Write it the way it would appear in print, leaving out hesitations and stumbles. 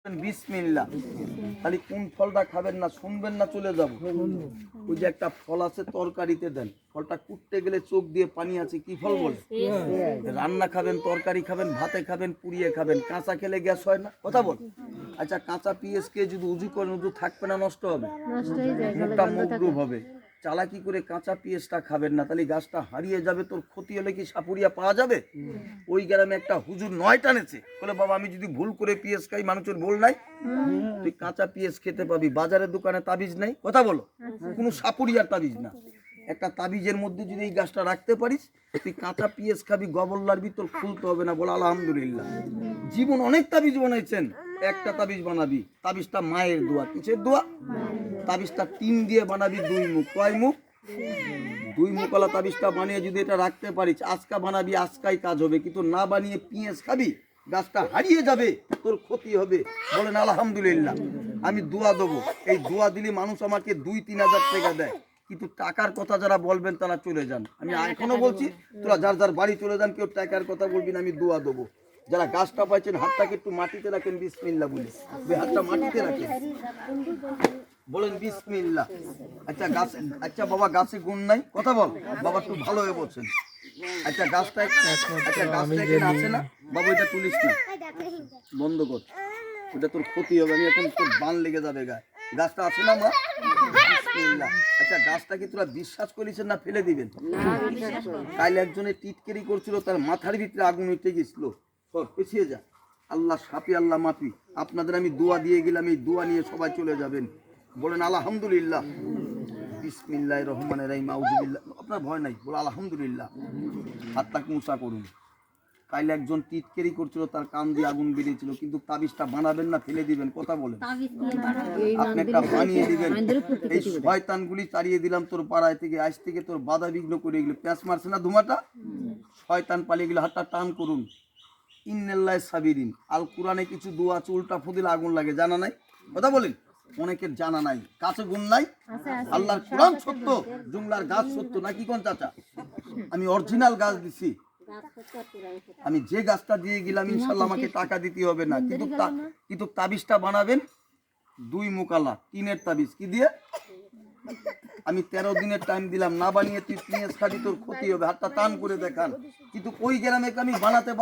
বিসমিল্লাহ। খালি কোন ফলটা খাবেন না, শুনবেন না, চলে যাব। ওই যে একটা ফল আছে তরকারিতে দেন, ফলটা কুটতে গেলে চোখ দিয়ে পানি আছে, কি ফল বলে? রান্না খাবেন, তরকারি খাবেন, ভাতে খাবেন, পুড়িয়ে খাবেন, কাঁচা খেলে গ্যাস হয় না, কথা বল। আচ্ছা, কাঁচা পেঁয়াজকে যদি উজু করেন, উজু থাকবে না, নষ্ট হবে, মুখটা মকরুব হবে। চালাকি করে কাঁচা পেঁয়াজটা খাবেন না, তাহলে গাছটা হারিয়ে যাবে। তোর ক্ষতি হলে কি সাপুরিয়া পাওয়া যাবে? ওই গ্রামে একটা হুজুর 9 টানেছে, বলে বাবা আমি যদি ভুল করে পেঁয়াজ খাই, মানুষের ভুল নাই, তুই কাঁচা পেঁয়াজ খেতে পাবি। বাজারের দোকানে তাবিজ নাই, কথা বলো, কোনো সাপুরিয়ার তাবিজ না। একটা তাবিজের মধ্যে যদি এই গাছটা রাখতে পারিস, তুই কাঁচা পেঁয়াজ খাবি, গবর লাড়বি, তোর খুলতে হবে না। বল আলহামদুলিল্লাহ। জীবন অনেক তাবিজ বানাইছেন, একটা তাবিজ বানাবি, তাবিজটা মায়ের দোয়া। কিসের দোয়া? তাবিজটা 3 দিয়ে বানাবি, 2 মুখ। কয় মুখ? 2 মুখওয়ালা তাবিজটা বানিয়ে যদি এটা রাখতে পারিস, আজকা বানাবি, আজকাই কাজ হবে। কিন্তু না বানিয়ে পেঁয়াজ খাবি, গাছটা হারিয়ে যাবে, তোর ক্ষতি হবে। বলেন আলহামদুলিল্লাহ। আমি দোয়া দেবো, এই দোয়া দিলে মানুষ আমাকে 2-3 হাজার টাকা দেয়, কিন্তু টাকার কথা যারা বলবেন তারা চলে যান। আমি এখনো বলছি, তোরা যার যার বাড়ি চলে যান, কেউ টাকার কথা বলবি না, আমি দোয়া দেবো। যারা গাছটা পাইছেন, হাতটাকে একটু মাটিতে রাখেন, বিসমিল্লাহ বলে। হাতটা মাটিতে রাখেন, বলেন বিসমিল্লাহ। আচ্ছা গাছ, আচ্ছা বাবা গাছে গুণ নাই, কথা বল বাবা, একটু ভালো হয়ে বলছেন। আচ্ছা গাছটা, আচ্ছা গাছটা এখানে আছে না বাবু, এটা তুলিস না, বন্ধ কর, ওটা তোর ক্ষতি হবে। আমি এখন তোর বান লেগে যাবে গায়ে। গাছটা আছে না মা? বিসমিল্লাহ। আচ্ছা গাছটা কি তোরা বিশ্বাস করেছেন না ফেলে দিবেন? কাল একজনে টিটকেরি করছিল, তার মাথার ভিতরে আগুন উঠে গেছিল। সব পিছিয়ে যা, আল্লাহ সাপি আল্লাহ মাপি। আপনাদের আমি দোয়া দিয়ে গেলাম, এই দোয়া নিয়ে সবাই চলে যাবেন। বলেন আলহামদুলিল্লাহ। বিসমিল্লাহির রহমানির রহিম, আউযুবিল্লাহ। আপনার ভয় নাই, বলে আলহামদুলিল্লাহ। হাতটা উঁচা করুন। কাল একজন টিটকেরি করছিল, তার কান দিয়ে আগুন বেরিয়েছিল, কিন্তু তাবিজটা বানাবেন না ফেলে দিবেন, কথা বলেন। আপনি একটা বানিয়ে দিবেন। এই শয়তানগুলি তাড়িয়ে দিলাম তোর পাড়ায় থেকে, আজ থেকে তোর বাধা বিঘ্ন করে এগুলো। প্যাঁচ মারছে না ধুমাটা, শয়তান পালিয়ে গেলে হাতটা টান করুন। ইন্নাল্লাহ সাবিরিন। আল কোরআনে কিছু দোয়া আছে, উল্টা ফুদিলে আগুন লাগে, জানা নাই, কথা বলেন। অনেকের জানা নাই, কাছে গুণ নাই। আল্লাহর কোরআন সত্য, জুমলার গাছ সত্য, নাকি কোন চাচা? আমি অরিজিনাল গাছ দিছি, আমি যে গাছটা দিয়ে গেলাম, ইনশাল্লাহ আমাকে টাকা দিতে হবে না। কিন্তু তাবিজটা বানাবেন 2 মুকালা, 3-এর তাবিজ। কি দিয়ে? আমি 13 দিনের টাইম দিলাম, না বানিয়ে তুই পেঁয়াজ খাবি, তোর ক্ষতি হবে। হাতটা টান করে দেখান। কিন্তু ওই গ্রামে আমি বানাতে